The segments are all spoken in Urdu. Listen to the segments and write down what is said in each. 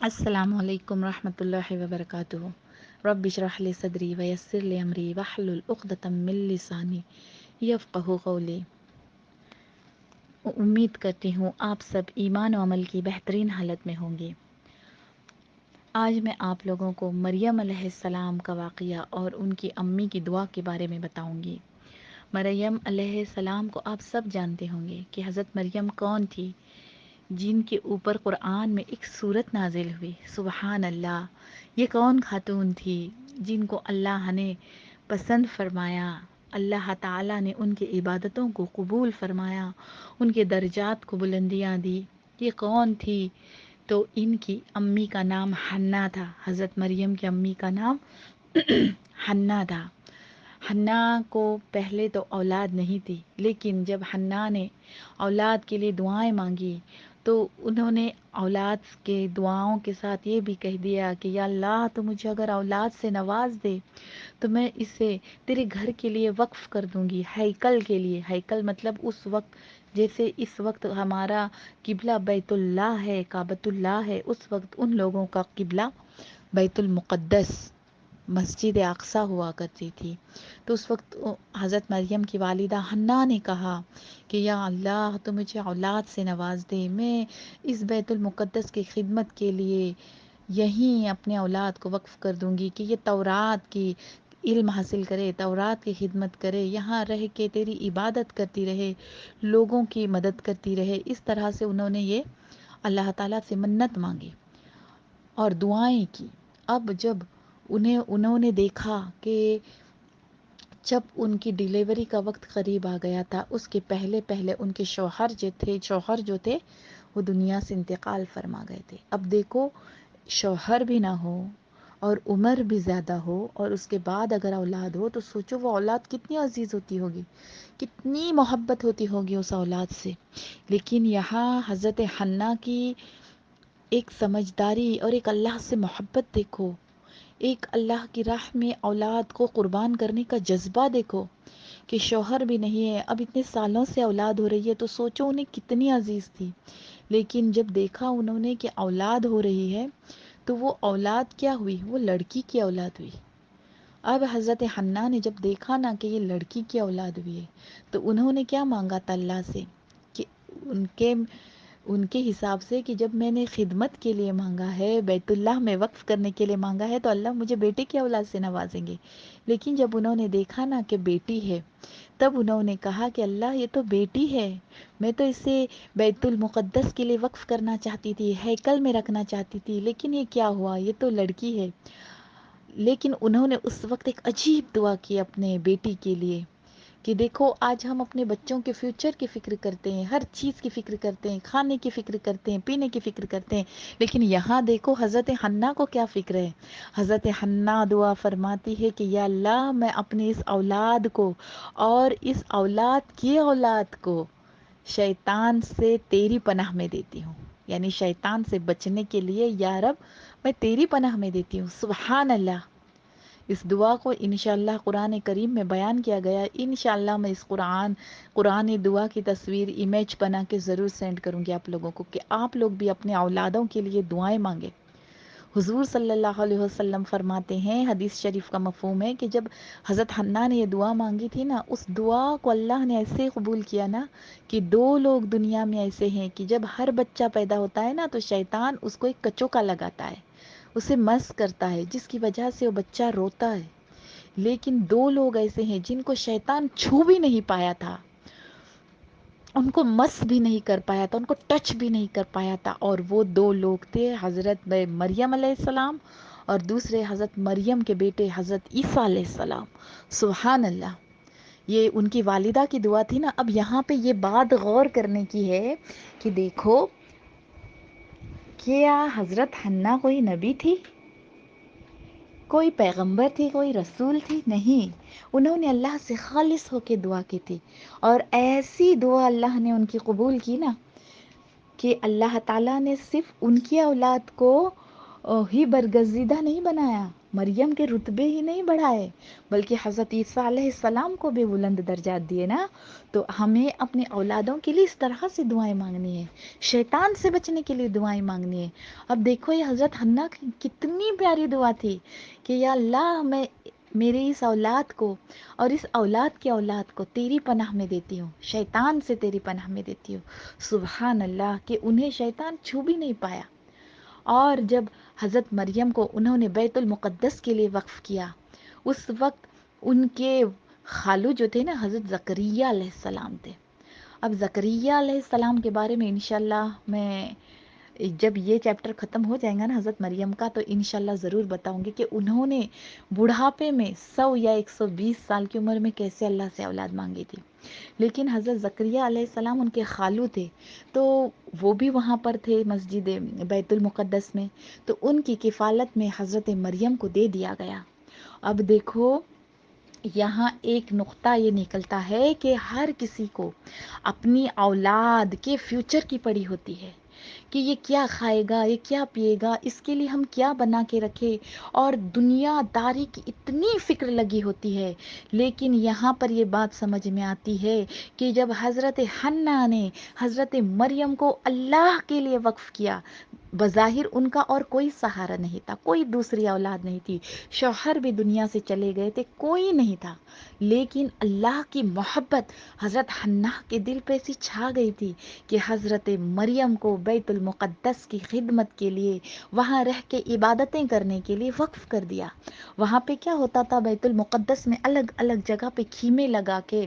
السلام علیکم ورحمۃ اللہ وبرکاتہ۔ رب اشرح لی صدری ویسر لی امری واحلل عقدۃ من لسانی یفقہوا قولی۔ امید کرتی ہوں آپ سب ایمان و عمل کی بہترین حالت میں ہوں گے۔ آج میں آپ لوگوں کو مریم علیہ السلام کا واقعہ اور ان کی امی کی دعا کے بارے میں بتاؤں گی۔ مریم علیہ السلام کو آپ سب جانتے ہوں گے کہ حضرت مریم کون تھی، جن کے اوپر قرآن میں ایک سورت نازل ہوئی، سبحان اللہ۔ یہ کون خاتون تھی جن کو اللہ نے پسند فرمایا، اللہ تعالیٰ نے ان کی عبادتوں کو قبول فرمایا، ان کے درجات کو بلندیاں دی۔ یہ کون تھی؟ تو ان کی امی کا نام حنا تھا۔ حضرت مریم کی امی کا نام حنا تھا۔ حنا کو پہلے تو اولاد نہیں تھی، لیکن جب حنا نے اولاد کے لیے دعائیں مانگی تو انہوں نے اولاد کے دعاؤں کے ساتھ یہ بھی کہہ دیا کہ یا اللہ تو مجھے اگر اولاد سے نواز دے تو میں اسے تیرے گھر کے لیے وقف کر دوں گی، ہیکل کے لیے۔ ہیکل مطلب اس وقت جیسے اس وقت ہمارا قبلہ بیت اللہ ہے، کعبۃ اللہ ہے، اس وقت ان لوگوں کا قبلہ بیت المقدس مسجد اقصیٰ ہوا کرتی تھی۔ تو اس وقت حضرت مریم کی والدہ حنا نے کہا کہ یا اللہ تو مجھے اولاد سے نواز دے، میں اس بیت المقدس کی خدمت کے لیے یہیں اپنے اولاد کو وقف کر دوں گی کہ یہ تورات کی علم حاصل کرے، تورات کی خدمت کرے، یہاں رہ کے تیری عبادت کرتی رہے، لوگوں کی مدد کرتی رہے۔ اس طرح سے انہوں نے یہ اللہ تعالیٰ سے منت مانگی اور دعائیں کی۔ اب جب انہوں نے دیکھا کہ جب ان کی ڈیلیوری کا وقت قریب آ گیا تھا، اس کے پہلے پہلے ان کے شوہر جو تھے وہ دنیا سے انتقال فرما گئے تھے۔ اب دیکھو، شوہر بھی نہ ہو اور عمر بھی زیادہ ہو اور اس کے بعد اگر اولاد ہو تو سوچو وہ اولاد کتنی عزیز ہوتی ہوگی، کتنی محبت ہوتی ہوگی اس اولاد سے۔ لیکن یہاں حضرت حنا کی ایک سمجھداری اور ایک اللہ سے محبت دیکھو، ایک اللہ کی راہ میں اولاد کو قربان کرنے کا جذبہ دیکھو کہ شوہر بھی نہیں ہے، اب اتنے سالوں سے اولاد ہو رہی ہے تو سوچو انہیں کتنی عزیز تھی۔ لیکن جب دیکھا انہوں نے کہ اولاد ہو رہی ہے تو وہ اولاد کیا ہوئی؟ وہ لڑکی کی اولاد ہوئی۔ اب حضرت حنا نے جب دیکھا نا کہ یہ لڑکی کی اولاد ہوئی ہے تو انہوں نے کیا مانگا تھا اللہ سے کہ ان کے حساب سے کہ جب میں نے خدمت کے لیے مانگا ہے، بیت اللہ میں وقف کرنے کے لیے مانگا ہے تو اللہ مجھے بیٹے کی اولاد سے نوازیں گے۔ لیکن جب انہوں نے دیکھا نا کہ بیٹی ہے تب انہوں نے کہا کہ اللہ یہ تو بیٹی ہے، میں تو اسے بیت المقدس کے لیے وقف کرنا چاہتی تھی، ہیکل میں رکھنا چاہتی تھی، لیکن یہ کیا ہوا، یہ تو لڑکی ہے۔ لیکن انہوں نے اس وقت ایک عجیب دعا کی اپنے بیٹی کے لیے کہ دیکھو آج ہم اپنے بچوں کے فیوچر کی فکر کرتے ہیں، ہر چیز کی فکر کرتے ہیں، کھانے کی فکر کرتے ہیں، پینے کی فکر کرتے ہیں، لیکن یہاں دیکھو حضرت حنا کو کیا فکر ہے۔ حضرت حنا دعا فرماتی ہے کہ یا اللہ میں اپنی اس اولاد کو اور اس اولاد کی اولاد کو شیطان سے تیری پناہ میں دیتی ہوں، یعنی شیطان سے بچنے کے لیے یا رب میں تیری پناہ میں دیتی ہوں۔ سبحان اللہ۔ اس دعا کو انشاءاللہ قرآن کریم میں بیان کیا گیا۔ انشاءاللہ میں اس قرآن دعا کی تصویر امیج بنا کے ضرور سینڈ کروں گی آپ لوگوں کو کہ آپ لوگ بھی اپنے اولادوں کے لیے دعائیں مانگیں۔ حضور صلی اللہ علیہ وسلم فرماتے ہیں، حدیث شریف کا مفہوم ہے کہ جب حضرت حنا نے یہ دعا مانگی تھی نا، اس دعا کو اللہ نے ایسے قبول کیا نا کہ دو لوگ دنیا میں ایسے ہیں کہ جب ہر بچہ پیدا ہوتا ہے نا تو شیطان اس کو ایک کچوکا لگاتا ہے، اسے مس کرتا ہے، جس کی وجہ سے وہ بچہ روتا ہے۔ لیکن دو لوگ ایسے ہیں جن کو شیطان چھو بھی نہیں پایا تھا، ان کو مس بھی نہیں کر پایا تھا، ان کو ٹچ بھی نہیں کر پایا تھا، اور وہ دو لوگ تھے حضرت مریم علیہ السلام اور دوسرے حضرت مریم کے بیٹے حضرت عیسیٰ علیہ السلام۔ سبحان اللہ۔ یہ ان کی والدہ کی دعا تھی نا۔ اب یہاں پہ یہ بات غور کرنے کی ہے کہ دیکھو، کیا حضرت حنا کوئی نبی تھی، کوئی پیغمبر تھی، کوئی رسول تھی؟ نہیں، انہوں نے اللہ سے خالص ہو کے دعا کی تھی، اور ایسی دعا اللہ نے ان کی قبول کی نا کہ اللہ تعالیٰ نے صرف ان کی اولاد کو ہی برگزیدہ نہیں بنایا، مریم کے رتبے ہی نہیں بڑھائے بلکہ حضرت عیسیٰ علیہ السلام کو بھی بلند درجات دیے نا. تو ہمیں اپنے اولادوں کے لیے اس طرح سے دعائیں مانگنی ہے، شیطان سے بچنے کے لیے دعائیں مانگنی ہے. اب دیکھو یہ حضرت حنہ کی کتنی پیاری دعا تھی کہ یا اللہ میں میری اس اولاد کو اور اس اولاد کی اولاد کو تیری پناہ میں دیتی ہوں، شیطان سے تیری پناہ میں دیتی ہوں. سبحان اللہ کہ انہیں شیطان چھو بھی نہیں پایا. اور جب حضرت مریم کو انہوں نے بیت المقدس کے لیے وقف کیا، اس وقت ان کے خالو جو تھے نا حضرت زکریا علیہ السلام تھے. اب زکریا علیہ السلام کے بارے میں انشاءاللہ میں جب یہ چیپٹر ختم ہو جائے گا نا حضرت مریم کا، تو انشاءاللہ ضرور بتاؤں گی کہ انہوں نے بڑھاپے میں 100 یا 120 سال کی عمر میں کیسے اللہ سے اولاد مانگی تھی. لیکن حضرت زکریا علیہ السلام ان کے خالو تھے، تو وہ بھی وہاں پر تھے مسجد بیت المقدس میں، تو ان کی کفالت میں حضرت مریم کو دے دیا گیا. اب دیکھو یہاں ایک نقطہ یہ نکلتا ہے کہ ہر کسی کو اپنی اولاد کے فیوچر کی پڑی ہوتی ہے کہ یہ کیا کھائے گا، یہ کیا پیے گا، اس کے لیے ہم کیا بنا کے رکھے، اور دنیا داری کی اتنی فکر لگی ہوتی ہے. لیکن یہاں پر یہ بات سمجھ میں آتی ہے کہ جب حضرت حنہ نے حضرت مریم کو اللہ کے لیے وقف کیا، بظاہر ان کا اور کوئی سہارا نہیں تھا، کوئی دوسری اولاد نہیں تھی، شوہر بھی دنیا سے چلے گئے تھے، کوئی نہیں تھا، لیکن اللہ کی محبت حضرت حنہ کے دل پہ ایسی چھا گئی تھی کہ حضرت مریم کو بیت المقدس کی خدمت کے لیے وہاں رہ کے عبادتیں کرنے کے لیے وقف کر دیا. وہاں پہ کیا ہوتا تھا، بیت المقدس میں الگ الگ جگہ پہ خیمے لگا کے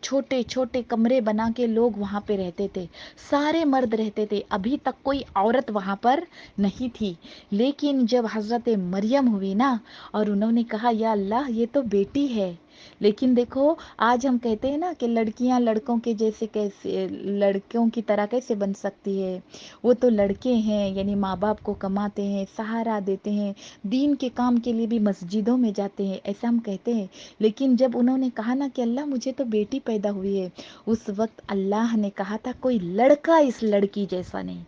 چھوٹے چھوٹے کمرے بنا کے لوگ وہاں پہ رہتے تھے، سارے مرد رہتے تھے، ابھی تک کوئی عورت وہاں پر نہیں تھی. لیکن جب حضرت مریم ہوئی نا اور انہوں نے کہا یا اللہ یہ تو بیٹی ہے، لیکن دیکھو آج ہم کہتے ہیں نا کہ لڑکیاں لڑکوں کے جیسے کیسے، لڑکوں کی طرح کیسے بن سکتی ہے، وہ تو لڑکے ہیں، یعنی ماں باپ کو کماتے ہیں، سہارا دیتے ہیں، دین کے کام کے لیے بھی مسجدوں میں جاتے ہیں، ایسا ہم کہتے ہیں. لیکن جب انہوں نے کہا نا کہ اللہ مجھے تو بیٹی پیدا ہوئی ہے، اس وقت اللہ نے کہا تھا کوئی لڑکا اس لڑکی جیسا نہیں.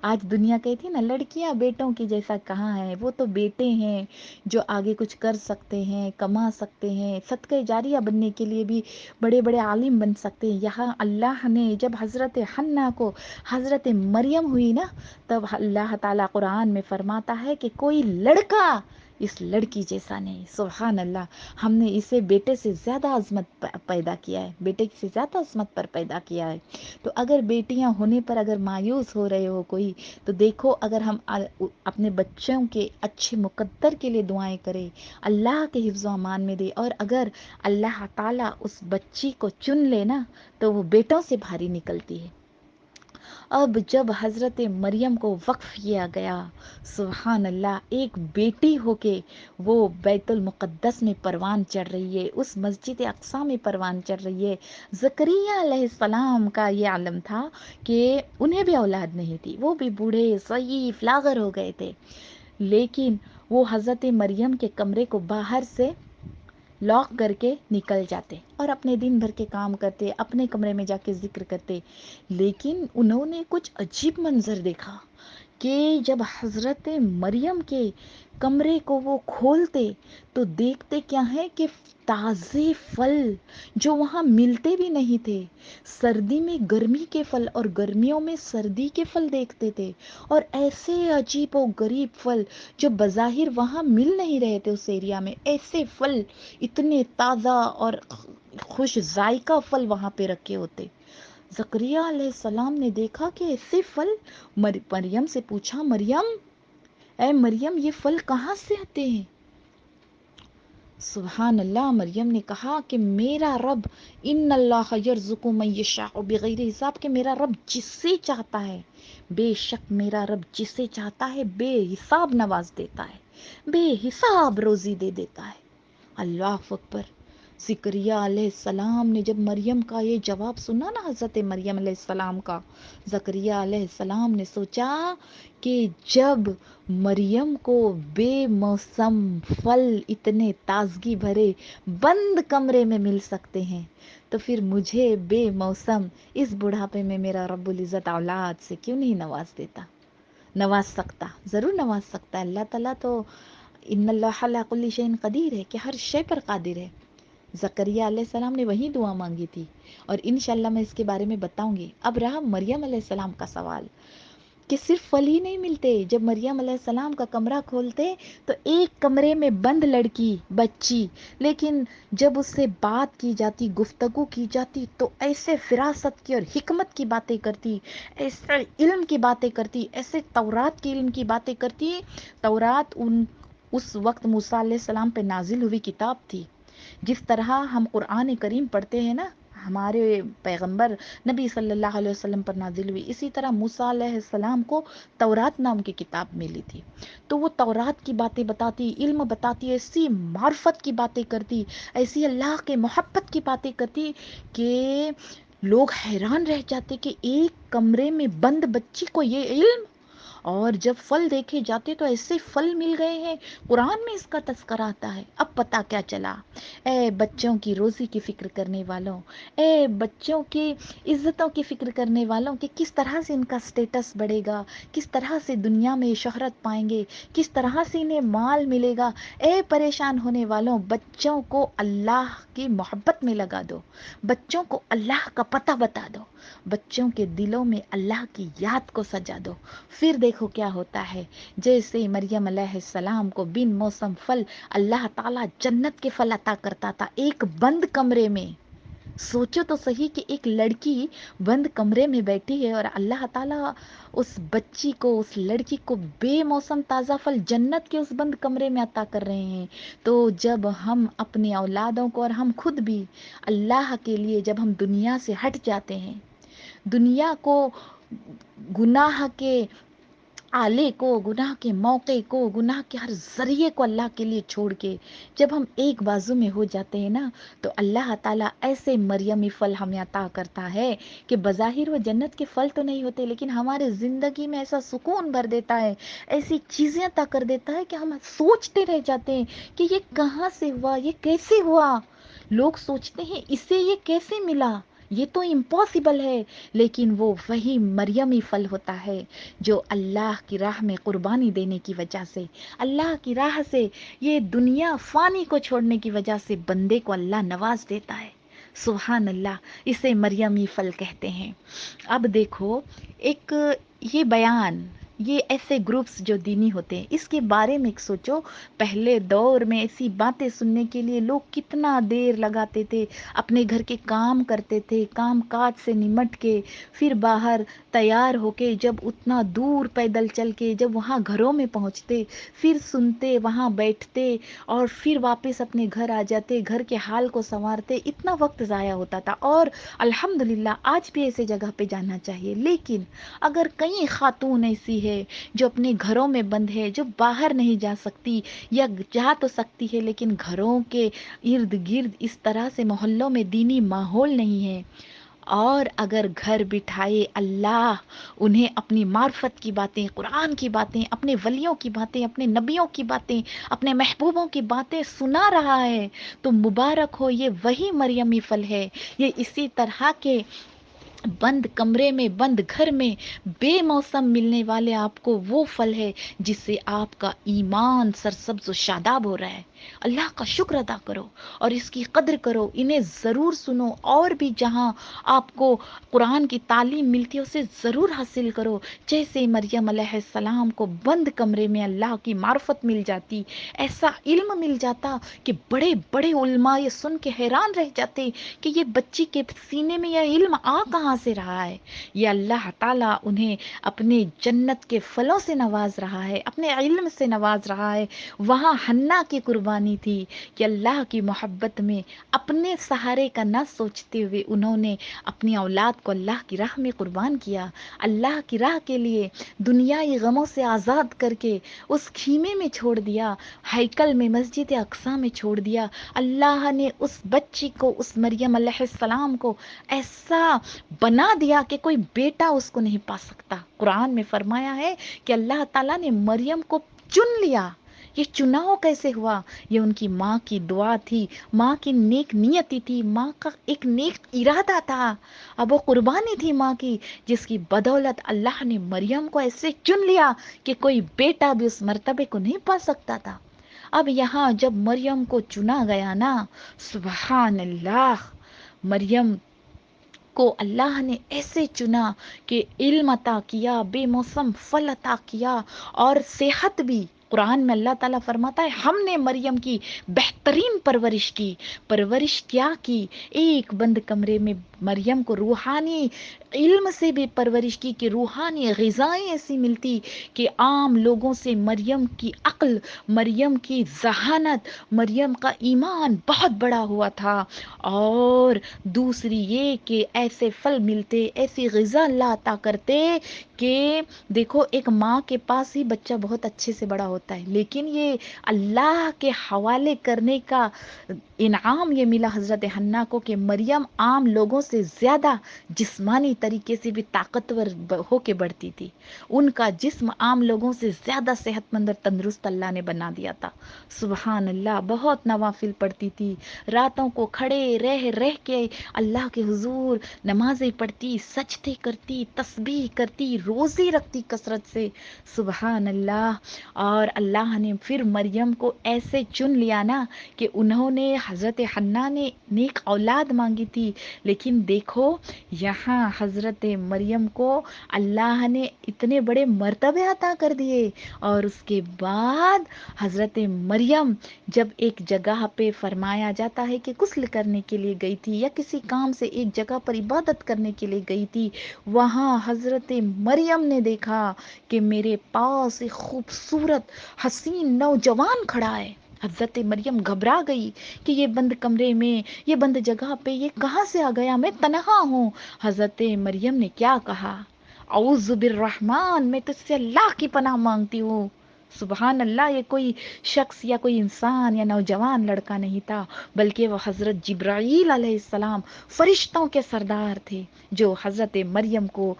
آج دنیا کہتی ہے نا لڑکیاں بیٹوں کی جیسا کہاں ہے، وہ تو بیٹے ہیں جو آگے کچھ کر سکتے ہیں، کما سکتے ہیں، صدقہ جاریہ بننے کے لیے بھی بڑے بڑے عالم بن سکتے ہیں. یہاں اللہ نے جب حضرت حنہ کو حضرت مریم ہوئی نا، تب اللہ تعالیٰ قرآن میں فرماتا ہے کہ کوئی لڑکا اس لڑکی جیسا نہیں. سبحان اللہ، ہم نے اسے بیٹے سے زیادہ عظمت پیدا کیا ہے، بیٹے سے زیادہ عظمت پر پیدا کیا ہے. تو اگر بیٹیاں ہونے پر اگر مایوس ہو رہے ہو کوئی، تو دیکھو اگر ہم اپنے بچوں کے اچھے مقدر کے لیے دعائیں کریں، اللہ کے حفظ و امان میں دے، اور اگر اللہ تعالیٰ اس بچی کو چن لے نا تو وہ بیٹوں سے بھاری نکلتی ہے. اب جب حضرت مریم کو وقف کیا گیا، سبحان اللہ، ایک بیٹی ہو کے وہ بیت المقدس میں پروان چڑھ رہی ہے، اس مسجد اقصی میں پروان چڑھ رہی ہے. زکریا علیہ السلام کا یہ عالم تھا کہ انہیں بھی اولاد نہیں تھی، وہ بھی بوڑھے ضعیف لاغر ہو گئے تھے، لیکن وہ حضرت مریم کے کمرے کو باہر سے لاک کر کے نکل جاتے اور اپنے دن بھر کے کام کرتے، اپنے کمرے میں جا کے ذکر کرتے. لیکن انہوں نے کچھ عجیب منظر دیکھا کہ جب حضرت مریم کے کمرے کو وہ کھولتے تو دیکھتے کیا ہے کہ تازے پھل جو وہاں ملتے بھی نہیں تھے، سردی میں گرمی کے پھل اور گرمیوں میں سردی کے پھل دیکھتے تھے، اور ایسے عجیب و غریب پھل جو بظاہر وہاں مل نہیں رہے تھے اس ایریا میں، ایسے پھل اتنے تازہ اور خوش ذائقہ پھل وہاں پہ رکھے ہوتے. زکریا علیہ السلام نے دیکھا کہ ایسے پھل، مریم سے پوچھا مریم، اے مریم یہ پھل کہاں سے آتے ہیں؟ سبحان اللہ، مریم نے کہا کہ میرا رب ان اللہ یرزق من یشاء بغیر حساب، کہ میرا رب جس سے چاہتا ہے، بے شک میرا رب جسے چاہتا ہے بے حساب نواز دیتا ہے، بے حساب روزی دے دیتا ہے. اللہ اکبر. زکریا علیہ السلام نے جب مریم کا یہ جواب سنا نا، حضرت مریم علیہ السلام کا، زکریا علیہ السلام نے سوچا کہ جب مریم کو بے موسم پھل اتنے تازگی بھرے بند کمرے میں مل سکتے ہیں، تو پھر مجھے بے موسم اس بڑھاپے میں میرا رب العزت اولاد سے کیوں نہیں نواز دیتا؟ نواز سکتا، ضرور نواز سکتا ہے. اللہ تعالیٰ تو ان اللہ علی کل شیء قدیر ہے کہ ہر شے پر قادر ہے. زکریہ علیہ السلام نے وہی دعا مانگی تھی اور انشاءاللہ میں اس کے بارے میں بتاؤں گی. اب رہا مریم علیہ السلام کا سوال کہ صرف پھل ہی نہیں ملتے. جب مریم علیہ السلام کا کمرہ کھولتے تو ایک کمرے میں بند لڑکی بچی، لیکن جب اس سے بات کی جاتی، گفتگو کی جاتی تو ایسے فراست کی اور حکمت کی باتیں کرتی، ایسے علم کی باتیں کرتی، ایسے تورات کی علم کی باتیں کرتی. تورات اس وقت موسیٰ علیہ السلام پہ نازل ہوئی کتاب تھی. جس طرح ہم قرآن کریم پڑھتے ہیں نا، ہمارے پیغمبر نبی صلی اللہ علیہ وسلم پر نازل ہوئی، اسی طرح موسیٰ علیہ السلام کو تورات نام کی کتاب ملی تھی. تو وہ تورات کی باتیں بتاتی، علم بتاتی، ایسی معرفت کی باتیں کرتی، ایسی اللہ کے محبت کی باتیں کرتی کہ لوگ حیران رہ جاتے کہ ایک کمرے میں بند بچی کو یہ علم. اور جب پھل دیکھے جاتے تو ایسے پھل مل گئے ہیں، قرآن میں اس کا تذکرہ آتا ہے. اب پتہ کیا چلا؟ اے بچوں کی روزی کی فکر کرنے والوں، اے بچوں کی عزتوں کی فکر کرنے والوں، کہ کس طرح سے ان کا سٹیٹس بڑھے گا، کس طرح سے دنیا میں شہرت پائیں گے، کس طرح سے انہیں مال ملے گا. اے پریشان ہونے والوں، بچوں کو اللہ کی محبت میں لگا دو، بچوں کو اللہ کا پتہ بتا دو، بچوں کے دلوں میں اللہ کی یاد کو سجا دو. پھر دیکھو کیا ہوتا ہے. جیسے مریم علیہ السلام کو بن موسم پھل اللہ تعالیٰ جنت کے پھل عطا کرتا تھا ایک بند کمرے میں. سوچو تو صحیح کہ ایک لڑکی بند کمرے میں بیٹھی ہے اور اللہ تعالیٰ اس بچی کو، اس لڑکی کو بے موسم تازہ پھل جنت کے اس بند کمرے میں عطا کر رہے ہیں. تو جب ہم اپنی اولادوں کو اور ہم خود بھی اللہ کے لیے جب ہم دنیا سے ہٹ جاتے ہیں، دنیا کو، گناہ کے آلے کو، گناہ کے موقع کو، گناہ کے ہر ذریعے کو اللہ کے لیے چھوڑ کے جب ہم ایک بازو میں ہو جاتے ہیں نا، تو اللہ تعالیٰ ایسے مریمی پھل ہمیں عطا کرتا ہے کہ بظاہر وہ جنت کے پھل تو نہیں ہوتے، لیکن ہمارے زندگی میں ایسا سکون بھر دیتا ہے، ایسی چیزیں عطا کر دیتا ہے کہ ہم سوچتے رہ جاتے ہیں کہ یہ کہاں سے ہوا، یہ کیسے ہوا. لوگ سوچتے ہیں اسے یہ کیسے ملا، یہ تو امپاسبل ہے. لیکن وہ وہی مریمی پھل ہوتا ہے جو اللہ کی راہ میں قربانی دینے کی وجہ سے، اللہ کی راہ سے یہ دنیا فانی کو چھوڑنے کی وجہ سے بندے کو اللہ نواز دیتا ہے. سبحان اللہ، اسے مریمی پھل کہتے ہیں. اب دیکھو، ایک یہ بیان، یہ ایسے گروپس جو دینی ہوتے ہیں، اس کے بارے میں ایک سوچو. پہلے دور میں ایسی باتیں سننے کے لیے لوگ کتنا دیر لگاتے تھے، اپنے گھر کے کام کرتے تھے، کام کاج سے نمٹ کے پھر باہر تیار ہو کے جب اتنا دور پیدل چل کے جب وہاں گھروں میں پہنچتے، پھر سنتے، وہاں بیٹھتے اور پھر واپس اپنے گھر آ جاتے، گھر کے حال کو سنوارتے. اتنا وقت ضائع ہوتا تھا. اور الحمدللہ آج بھی ایسے جگہ پہ جانا چاہیے. لیکن اگر کئی خاتون ایسی ہے جو اپنے گھروں میں بند ہے، جو باہر نہیں جا سکتی، یا جا تو سکتی ہے لیکن گھروں کے ارد گرد اس طرح سے محلوں میں دینی ماحول نہیں ہے، اور اگر گھر بٹھائے اللہ انہیں اپنی معرفت کی باتیں، قرآن کی باتیں، اپنے ولیوں کی باتیں، اپنے نبیوں کی باتیں، اپنے محبوبوں کی باتیں سنا رہا ہے، تو مبارک ہو، یہ وہی مریمی پھل ہے. یہ اسی طرح کے بند کمرے میں، بند گھر میں بے موسم ملنے والے آپ کو وہ پھل ہے جس سے آپ کا ایمان سرسبز و شاداب ہو رہا ہے. اللہ کا شکر ادا کرو اور اس کی قدر کرو، انہیں ضرور سنو، اور بھی جہاں آپ کو قرآن کی تعلیم ملتی ہے اسے ضرور حاصل کرو. جیسے مریم علیہ السلام کو بند کمرے میں اللہ کی معرفت مل جاتی، ایسا علم مل جاتا کہ بڑے بڑے علماء یہ سن کے حیران رہ جاتے کہ یہ بچی کے سینے میں یہ علم آ کہاں سے رہا ہے. یہ اللہ تعالیٰ انہیں اپنے جنت کے پھلوں سے نواز رہا ہے، اپنے علم سے نواز رہا ہے. وہاں حنا کی قربانی تھی کہ اللہ کی محبت میں اپنے سہارے کا نہ سوچتے ہوئے انہوں نے اپنی اولاد کو اللہ کی راہ میں قربان کیا. اللہ کی راہ کے لیے دنیائی غموں سے آزاد کر کے اس خیمے میں چھوڑ دیا، ہیکل میں، مسجد اقصی میں چھوڑ دیا. اللہ نے اس بچی کو، اس مریم علیہ السلام کو ایسا بنا دیا کہ کوئی بیٹا اس کو نہیں پا سکتا. قرآن میں فرمایا ہے کہ اللہ تعالیٰ نے مریم کو چن لیا. یہ چناؤ کیسے ہوا؟ یہ ان کی ماں کی دعا تھی، ماں کی نیک نیتی تھی، ماں کا ایک نیک ارادہ تھا. اب وہ قربانی تھی ماں کی، جس کی بدولت اللہ نے مریم کو ایسے چن لیا کہ کوئی بیٹا بھی اس مرتبے کو نہیں پا سکتا تھا. اب یہاں جب مریم کو چنا گیا نا، سبحان اللہ، مریم کو اللہ نے ایسے چنا کہ علم عطا کیا، بے موسم پھل عطا کیا، اور صحت بھی۔ قرآن میں اللہ تعالیٰ فرماتا ہے ہم نے مریم کی بہترین پرورش کی۔ پرورش کیا کی؟ ایک بند کمرے میں مریم کو روحانی علم سے بھی پرورش کی کہ روحانی غذائیں ایسی ملتی کہ عام لوگوں سے مریم کی عقل، مریم کی ذہانت، مریم کا ایمان بہت بڑا ہوا تھا۔ اور دوسری یہ کہ ایسے پھل ملتے، ایسی غذا اللہ عطا کرتے کہ دیکھو ایک ماں کے پاس ہی بچہ بہت اچھے سے بڑا ہوتا ہے، لیکن یہ اللہ کے حوالے کرنے کا انعام یہ ملا حضرت حنا کو کہ مریم عام لوگوں سے زیادہ جسمانی طریقے سے بھی طاقتور ہو کے بڑھتی تھی۔ ان کا جسم عام لوگوں سے زیادہ صحت مند اور تندرست اللہ نے بنا دیا تھا۔ سبحان اللہ، بہت نوافل پڑھتی تھی، راتوں کو کھڑے رہ کے اللہ کے حضور نمازیں پڑھتی، سجدے کرتی، تسبیح کرتی، روزی رکھتی کثرت سے، سبحان اللہ۔ اور اللہ نے پھر مریم کو ایسے چن لیا نا کہ انہوں نے، حضرت حنا نے نیک اولاد مانگی تھی، لیکن دیکھو یہاں حضرت مریم کو اللہ نے اتنے بڑے مرتبے عطا کر دیے۔ اور اس کے بعد حضرت مریم جب ایک جگہ پہ فرمایا جاتا ہے کہ غسل کرنے کے لیے گئی تھی یا کسی کام سے ایک جگہ پر عبادت کرنے کے لیے گئی تھی، وہاں حضرت مریم نے دیکھا کہ میرے پاس ایک خوبصورت حسین نوجوان کھڑا ہے۔ حضرت مریم گھبرا گئی کہ یہ بند کمرے میں، یہ بند جگہ پہ یہ کہاں سے آ گیا، میں تنہا ہوں۔ حضرت مریم نے کیا کہا؟ اعوذ بالرحمن، میں تجھ سے اللہ کی پناہ مانگتی ہوں۔ سبحان اللہ، یہ کوئی شخص یا کوئی انسان یا نوجوان لڑکا نہیں تھا، بلکہ وہ حضرت جبرائیل علیہ السلام، فرشتوں کے سردار تھے، جو حضرت مریم کو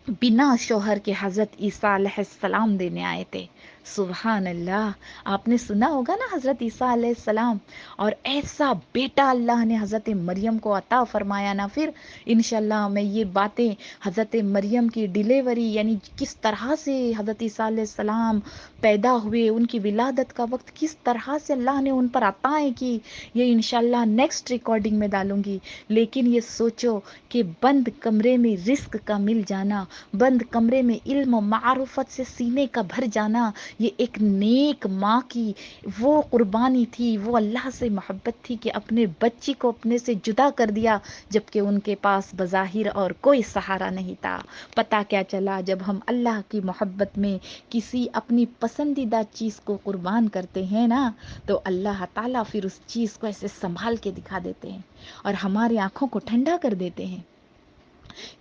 بنا شوہر کے حضرت عیسیٰ علیہ السلام دینے آئے تھے۔ سبحان اللہ، آپ نے سنا ہوگا نا حضرت عیسیٰ علیہ السلام، اور ایسا بیٹا اللہ نے حضرت مریم کو عطا فرمایا نا۔ پھر انشاءاللہ میں یہ باتیں، حضرت مریم کی ڈیلیوری یعنی کس طرح سے حضرت عیسیٰ علیہ السلام پیدا ہوئے، ان کی ولادت کا وقت کس طرح سے اللہ نے ان پر عطائیں کی، یہ انشاءاللہ نیکسٹ ریکارڈنگ میں ڈالوں گی۔ لیکن یہ سوچو کہ بند کمرے میں رزق کا مل جانا، بند کمرے میں علم و معرفت سے سینے کا بھر جانا، یہ ایک نیک ماں کی وہ قربانی تھی، وہ اللہ سے محبت تھی کہ اپنے بچی کو اپنے سے جدا کر دیا، جبکہ ان کے پاس بظاہر اور کوئی سہارا نہیں تھا۔ پتہ کیا چلا؟ جب ہم اللہ کی محبت میں کسی اپنی پسندیدہ چیز کو قربان کرتے ہیں نا، تو اللہ تعالیٰ پھر اس چیز کو ایسے سنبھال کے دکھا دیتے ہیں اور ہماری آنکھوں کو ٹھنڈا کر دیتے ہیں۔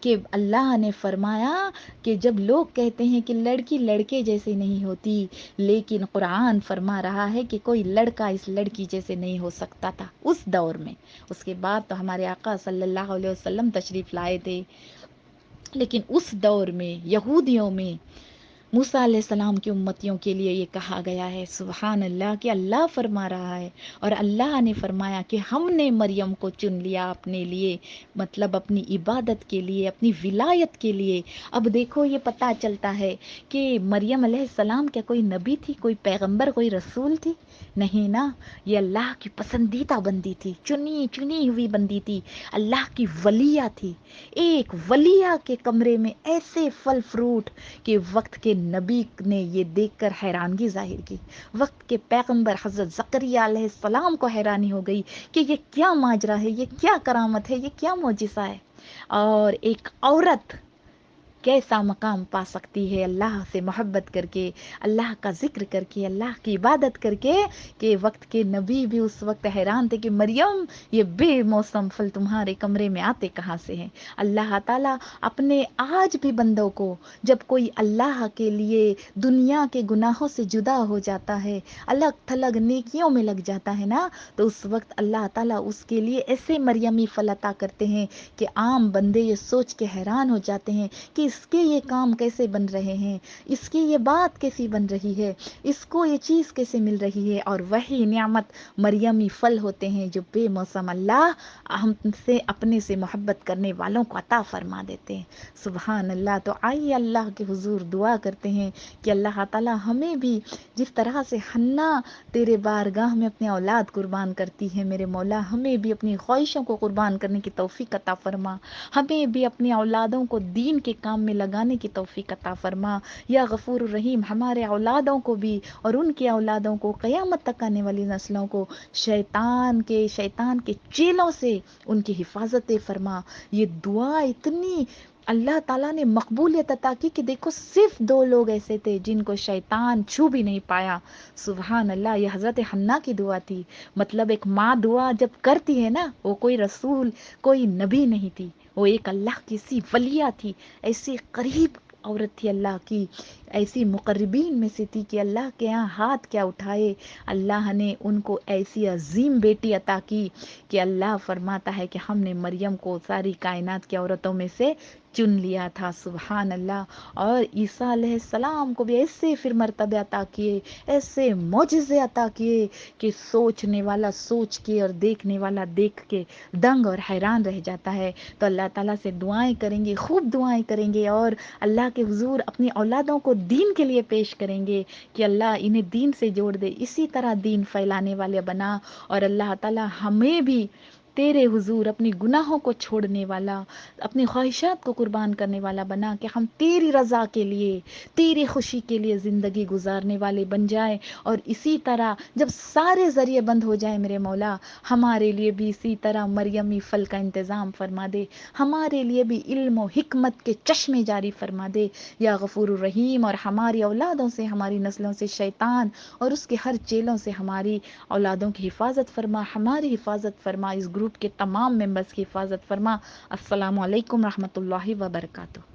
کہ اللہ نے فرمایا کہ جب لوگ کہتے ہیں کہ لڑکی لڑکے جیسے نہیں ہوتی، لیکن قرآن فرما رہا ہے کہ کوئی لڑکا اس لڑکی جیسے نہیں ہو سکتا تھا اس دور میں۔ اس کے بعد تو ہمارے آقا صلی اللہ علیہ وسلم تشریف لائے تھے، لیکن اس دور میں یہودیوں میں موسیٰ علیہ السلام کی امتیوں کے لیے یہ کہا گیا ہے، سبحان اللہ، کہ اللہ فرما رہا ہے، اور اللہ نے فرمایا کہ ہم نے مریم کو چن لیا اپنے لیے، مطلب اپنی عبادت کے لیے، اپنی ولایت کے لیے۔ اب دیکھو یہ پتہ چلتا ہے کہ مریم علیہ السلام کیا کوئی نبی تھی، کوئی پیغمبر، کوئی رسول تھی؟ نہیں نا، یہ اللہ کی پسندیدہ بندی تھی، چنی چنی ہوئی بندی تھی، اللہ کی ولیہ تھی۔ ایک ولیہ کے کمرے میں ایسے پھل فروٹ کہ وقت کے نبی نے یہ دیکھ کر حیرانگی ظاہر کی، وقت کے پیغمبر حضرت زکریا علیہ السلام کو حیرانی ہو گئی کہ یہ کیا ماجرا ہے، یہ کیا کرامت ہے، یہ کیا معجزہ ہے۔ اور ایک عورت کیسا مقام پا سکتی ہے اللہ سے محبت کر کے، اللہ کا ذکر کر کے، اللہ کی عبادت کر کے، کہ وقت کے نبی بھی اس وقت حیران تھے کہ مریم یہ بے موسم پھل تمہارے کمرے میں آتے کہاں سے ہیں۔ اللہ تعالیٰ اپنے آج بھی بندوں کو جب کوئی اللہ کے لیے دنیا کے گناہوں سے جدا ہو جاتا ہے، الگ تھلگ نیکیوں میں لگ جاتا ہے نا، تو اس وقت اللہ تعالیٰ اس کے لیے ایسے مریمی پھل عطا کرتے ہیں کہ عام بندے یہ سوچ کے حیران ہو جاتے ہیں کہ اس اس کے یہ کام کیسے بن رہے ہیں، اس کی یہ بات کیسی بن رہی ہے، اس کو یہ چیز کیسے مل رہی ہے، اور وہی نعمت مریمی پھل ہوتے ہیں جو بے موسم اللہ ہم سے اپنے سے محبت کرنے والوں کو عطا فرما دیتے ہیں۔ سبحان اللہ۔ تو آئیے اللہ کے حضور دعا کرتے ہیں کہ اللہ تعالی ہمیں بھی جس طرح سے حنا تیرے بارگاہ میں اپنے اولاد قربان کرتی ہے، میرے مولا ہمیں بھی اپنی خواہشوں کو قربان کرنے کی توفیق عطا فرما، ہمیں بھی اپنی اولادوں کو دین کے کام میں لگانے کی توفیق عطا فرما یا غفور الرحیم۔ ہمارے اولادوں کو بھی اور ان کے اولادوں کو، قیامت تک آنے والی نسلوں کو شیطان کے چیلوں سے ان کی حفاظت فرما۔ یہ دعا اتنی اللہ تعالیٰ نے مقبولیت عطا کی کہ دیکھو صرف 2 لوگ ایسے تھے جن کو شیطان چھو بھی نہیں پایا۔ سبحان اللہ۔ یہ حضرت حنا کی دعا تھی۔ مطلب ایک ماں دعا جب کرتی ہے نا، وہ کوئی رسول کوئی نبی نہیں تھی، وہ ایک اللہ کی سی ولیہ تھی، ایسی قریب عورت تھی اللہ کی، ایسی مقربین میں سے تھی کہ اللہ کے یہاں ہاتھ کیا اٹھائے، اللہ نے ان کو ایسی عظیم بیٹی عطا کی کہ اللہ فرماتا ہے کہ ہم نے مریم کو ساری کائنات کی عورتوں میں سے چن لیا تھا۔ سبحان اللہ۔ اور عیسیٰ علیہ السلام کو بھی ایسے پھر مرتبے عطا کیے، ایسے معجزے عطا کیے کہ سوچنے والا سوچ کے اور دیکھنے والا دیکھ کے دنگ اور حیران رہ جاتا ہے۔ تو اللہ تعالیٰ سے دعائیں کریں گے، خوب دعائیں کریں گے، اور اللہ کے حضور اپنی اولادوں کو دین کے لیے پیش کریں گے کہ اللہ انہیں دین سے جوڑ دے، اسی طرح دین پھیلانے والے بنا، اور اللہ تعالیٰ ہمیں بھی تیرے حضور اپنی گناہوں کو چھوڑنے والا، اپنی خواہشات کو قربان کرنے والا بنا کہ ہم تیری رضا کے لیے، تیری خوشی کے لیے زندگی گزارنے والے بن جائیں۔ اور اسی طرح جب سارے ذریعے بند ہو جائیں میرے مولا، ہمارے لیے بھی اسی طرح مریمی پھل کا انتظام فرما دے، ہمارے لیے بھی علم و حکمت کے چشمے جاری فرما دے یا غفور الرحیم، اور ہماری اولادوں سے، ہماری نسلوں سے شیطان اور اس کے ہر چیلوں سے ہماری اولادوں کی حفاظت فرما، ہماری حفاظت فرما، اس گروپ کے تمام ممبرز کی حفاظت فرما۔ السلام علیکم رحمۃ اللہ وبرکاتہ۔